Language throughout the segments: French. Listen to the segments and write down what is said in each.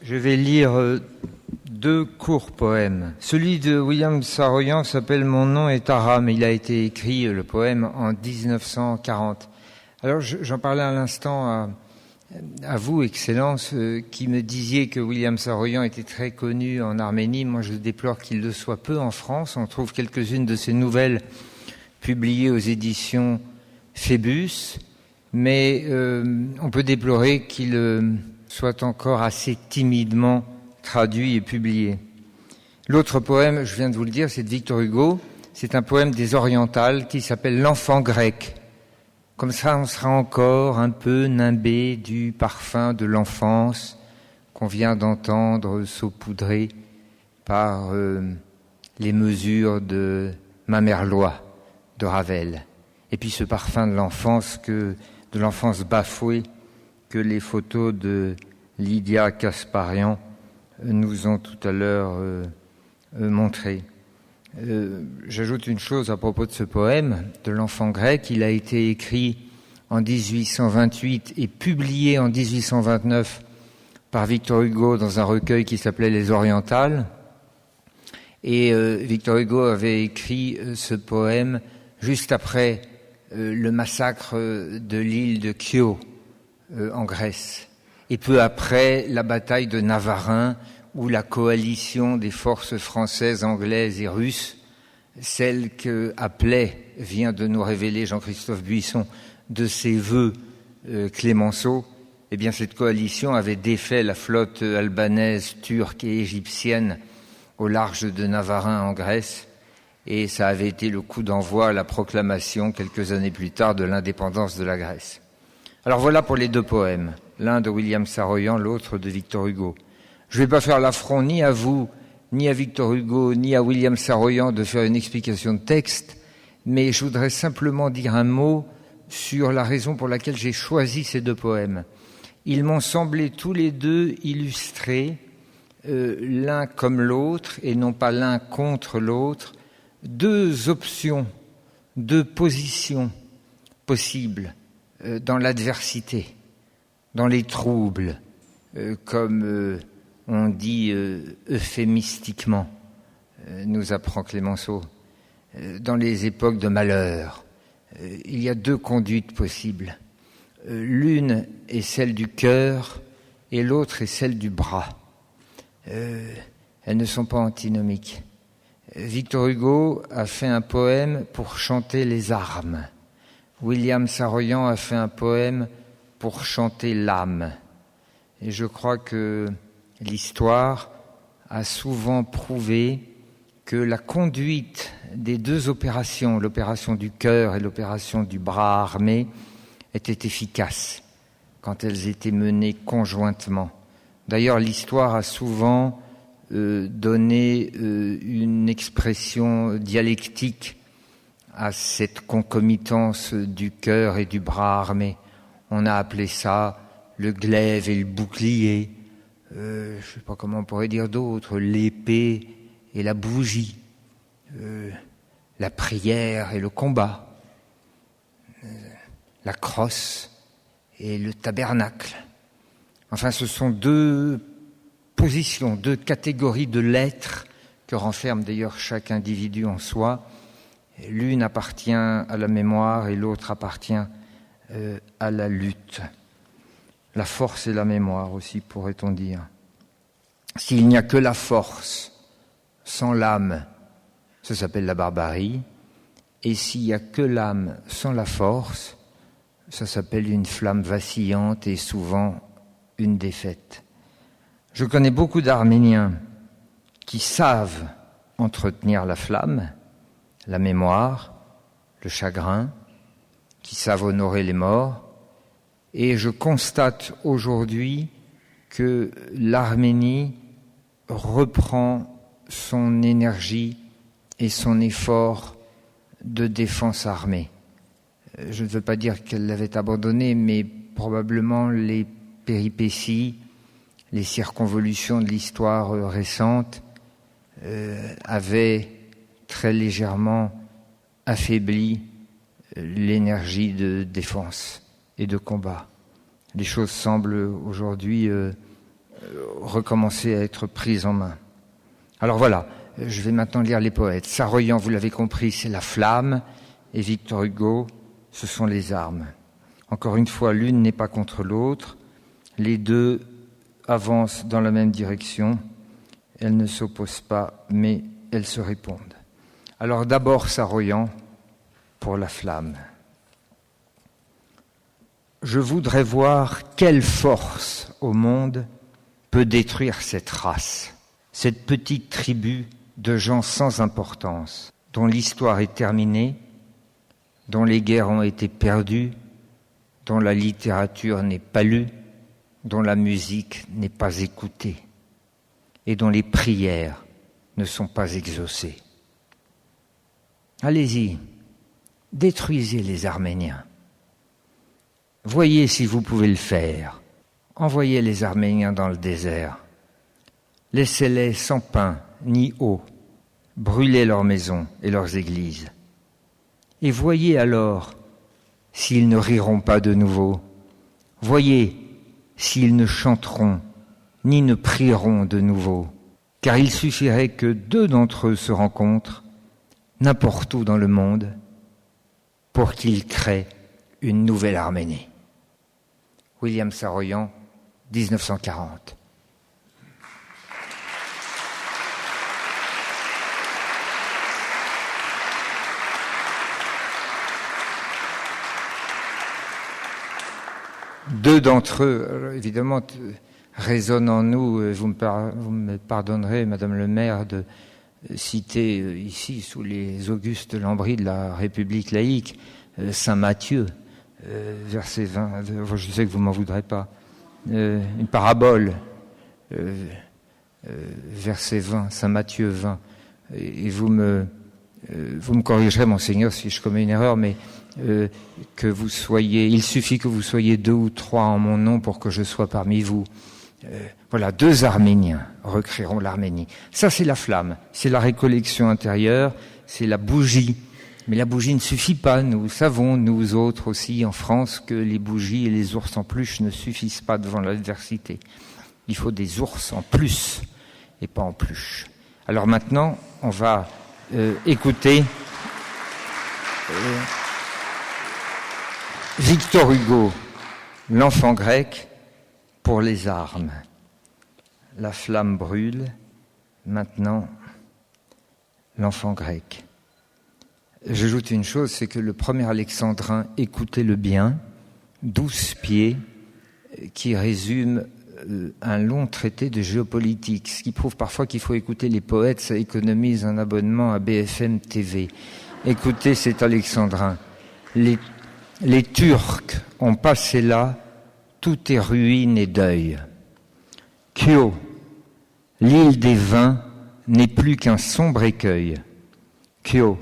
Je vais lire deux courts poèmes. Celui de William Saroyan s'appelle « Mon nom est Aram ». Il a été écrit, le poème, en 1940. Alors, j'en parlais à l'instant à vous, Excellence, qui me disiez que William Saroyan était très connu en Arménie. Moi, je déplore qu'il le soit peu en France. On trouve quelques-unes de ses nouvelles publiées aux éditions Phébus, mais on peut déplorer qu'il soit encore assez timidement traduit et publié. L'autre poème, je viens de vous le dire, c'est de Victor Hugo. C'est un poème des Orientales qui s'appelle « L'enfant grec ». Comme ça, on sera encore un peu nimbé du parfum de l'enfance qu'on vient d'entendre saupoudrer par les mesures de Ma mère loi de Ravel. Et puis ce parfum de l'enfance bafouée que les photos de Lydia Kasparian nous ont tout à l'heure montré. J'ajoute une chose à propos de ce poème, de l'enfant grec. Il a été écrit en 1828 et publié en 1829 par Victor Hugo dans un recueil qui s'appelait Les Orientales. Et Victor Hugo avait écrit ce poème juste après le massacre de l'île de Kio en Grèce, et peu après la bataille de Navarin, où la coalition des forces françaises, anglaises et russes, celle que appelait, vient de nous révéler Jean-Christophe Buisson, de ses vœux Clémenceau, eh bien cette coalition avait défait la flotte albanaise, turque et égyptienne au large de Navarin en Grèce, et ça avait été le coup d'envoi à la proclamation, quelques années plus tard, de l'indépendance de la Grèce. Alors voilà pour les deux poèmes, l'un de William Saroyan, l'autre de Victor Hugo. Je ne vais pas faire l'affront ni à vous, ni à Victor Hugo, ni à William Saroyan de faire une explication de texte, mais je voudrais simplement dire un mot sur la raison pour laquelle j'ai choisi ces deux poèmes. Ils m'ont semblé tous les deux illustrer, l'un comme l'autre, et non pas l'un contre l'autre, deux options, deux positions possibles dans l'adversité, dans les troubles, comme on dit euphémistiquement, nous apprend Clémenceau, dans les époques de malheur. Il y a deux conduites possibles. L'une est celle du cœur et l'autre est celle du bras. Elles ne sont pas antinomiques. Victor Hugo a fait un poème pour chanter les armes. William Saroyan a fait un poème pour chanter l'âme. Et je crois que l'histoire a souvent prouvé que la conduite des deux opérations, l'opération du cœur et l'opération du bras armé, était efficace quand elles étaient menées conjointement. D'ailleurs, l'histoire a souvent donné une expression dialectique à cette concomitance du cœur et du bras armé. On a appelé ça le glaive et le bouclier, je ne sais pas comment on pourrait dire d'autre, l'épée et la bougie, la prière et le combat, la crosse et le tabernacle. Enfin, ce sont deux positions, deux catégories de l'être que renferme d'ailleurs chaque individu en soi. L'une appartient à la mémoire et l'autre appartient à la lutte. La force et la mémoire aussi, pourrait-on dire. S'il n'y a que la force sans l'âme, ça s'appelle la barbarie. Et s'il n'y a que l'âme sans la force, ça s'appelle une flamme vacillante et souvent une défaite. Je connais beaucoup d'Arméniens qui savent entretenir la flamme, la mémoire, le chagrin, qui savent honorer les morts. Et je constate aujourd'hui que l'Arménie reprend son énergie et son effort de défense armée. Je ne veux pas dire qu'elle l'avait abandonné, mais probablement les péripéties, les circonvolutions de l'histoire récente avaient très légèrement affaibli l'énergie de défense et de combat. Les choses semblent aujourd'hui recommencer à être prises en main. Alors voilà, je vais maintenant lire les poètes. Saroyan, vous l'avez compris, c'est la flamme, et Victor Hugo, ce sont les armes. Encore une fois, l'une n'est pas contre l'autre, les deux avancent dans la même direction, elles ne s'opposent pas, mais elles se répondent. Alors d'abord Saroyan, pour la flamme. Je voudrais voir quelle force au monde peut détruire cette race, cette petite tribu de gens sans importance, dont l'histoire est terminée, dont les guerres ont été perdues, dont la littérature n'est pas lue, dont la musique n'est pas écoutée, et dont les prières ne sont pas exaucées. Allez-y, détruisez les Arméniens. Voyez si vous pouvez le faire. Envoyez les Arméniens dans le désert. Laissez-les sans pain ni eau. Brûlez leurs maisons et leurs églises. Et voyez alors s'ils ne riront pas de nouveau. Voyez s'ils ne chanteront ni ne prieront de nouveau. Car il suffirait que 2 d'entre eux se rencontrent, n'importe où dans le monde, pour qu'ils créent une nouvelle Arménie. William Saroyan, 1940. Deux d'entre eux, évidemment, résonnent en nous. Vous me pardonnerez, Madame le maire, de citer ici, sous les augustes lambris de la République laïque, Saint Matthieu, verset 20, je sais que vous m'en voudrez pas, une parabole, verset 20, Saint Matthieu 20, et vous me corrigerez, Monseigneur, si je commets une erreur, mais que vous soyez, il suffit que vous soyez 2 ou 3 en mon nom pour que je sois parmi vous. Voilà, 2 Arméniens recréeront l'Arménie. Ça, c'est la flamme, c'est la récollection intérieure, c'est la bougie. Mais la bougie ne suffit pas. Nous savons, nous autres aussi, en France, que les bougies et les ours en peluche ne suffisent pas devant l'adversité. Il faut des ours en plus et pas en peluche. Alors maintenant, on va écouter Victor Hugo, l'enfant grec, pour les armes. La flamme brûle, maintenant l'enfant grec. J'ajoute une chose, c'est que le premier alexandrin, écoutez-le bien, 12 pieds, qui résume un long traité de géopolitique, ce qui prouve parfois qu'il faut écouter les poètes, ça économise un abonnement à BFM TV. Écoutez cet alexandrin. Les Turcs ont passé là, tout est ruine et deuil. Kyo, l'île des vins, n'est plus qu'un sombre écueil. Kyo,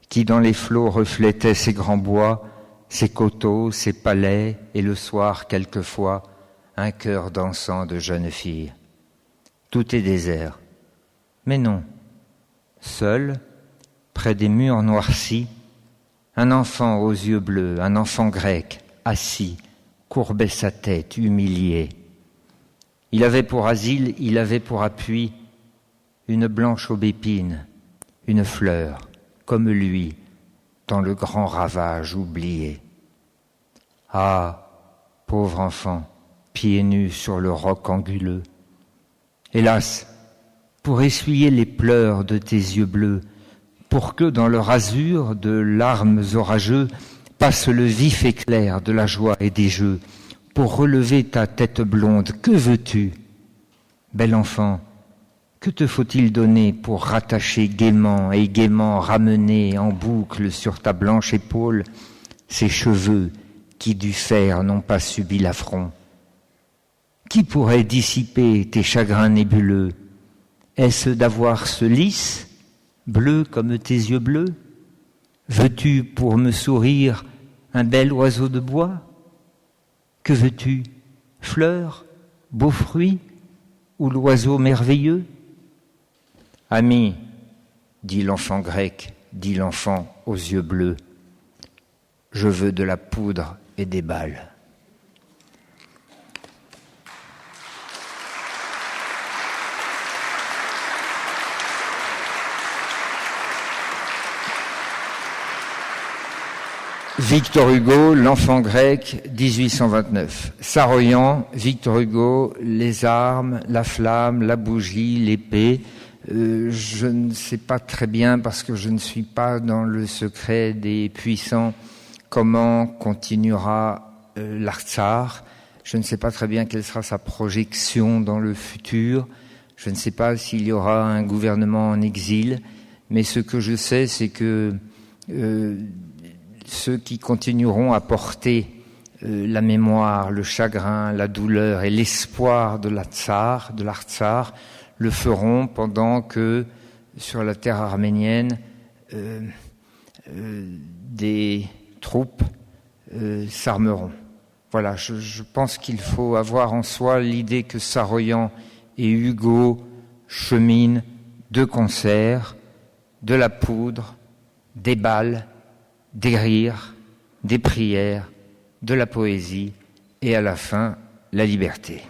qui dans les flots reflétait ses grands bois, ses coteaux, ses palais, et le soir, quelquefois, un cœur dansant de jeunes filles. Tout est désert. Mais non, seul, près des murs noircis, un enfant aux yeux bleus, un enfant grec, assis, courbait sa tête, humilié. Il avait pour asile, il avait pour appui une blanche aubépine, une fleur, comme lui, dans le grand ravage oublié. Ah, pauvre enfant, pieds nus sur le roc anguleux. Hélas, pour essuyer les pleurs de tes yeux bleus, pour que dans leur azur de larmes orageux passe le vif éclair de la joie et des jeux, pour relever ta tête blonde, que veux-tu? Bel enfant, que te faut-il donner pour rattacher gaiement et gaiement ramener en boucle sur ta blanche épaule ces cheveux qui du fer n'ont pas subi l'affront? Qui pourrait dissiper tes chagrins nébuleux? Est-ce d'avoir ce lys, bleu comme tes yeux bleus? Veux-tu pour me sourire un bel oiseau de bois? Que veux-tu? Fleurs, beaux fruits ou l'oiseau merveilleux? Ami, dit l'enfant grec, dit l'enfant aux yeux bleus, je veux de la poudre et des balles. Victor Hugo, L'Enfant grec, 1829. Saroyan, Victor Hugo, Les armes, la flamme, la bougie, l'épée. Je ne sais pas très bien, parce que je ne suis pas dans le secret des puissants, comment continuera l'Artsar. Je ne sais pas très bien quelle sera sa projection dans le futur. Je ne sais pas s'il y aura un gouvernement en exil. Mais ce que je sais, c'est que ceux qui continueront à porter la mémoire, le chagrin, la douleur et l'espoir de l'Artsar, le feront pendant que, sur la terre arménienne, des troupes s'armeront. Voilà, je pense qu'il faut avoir en soi l'idée que Saroyan et Hugo cheminent de concert, de la poudre, des balles, des rires, des prières, de la poésie et à la fin, la liberté.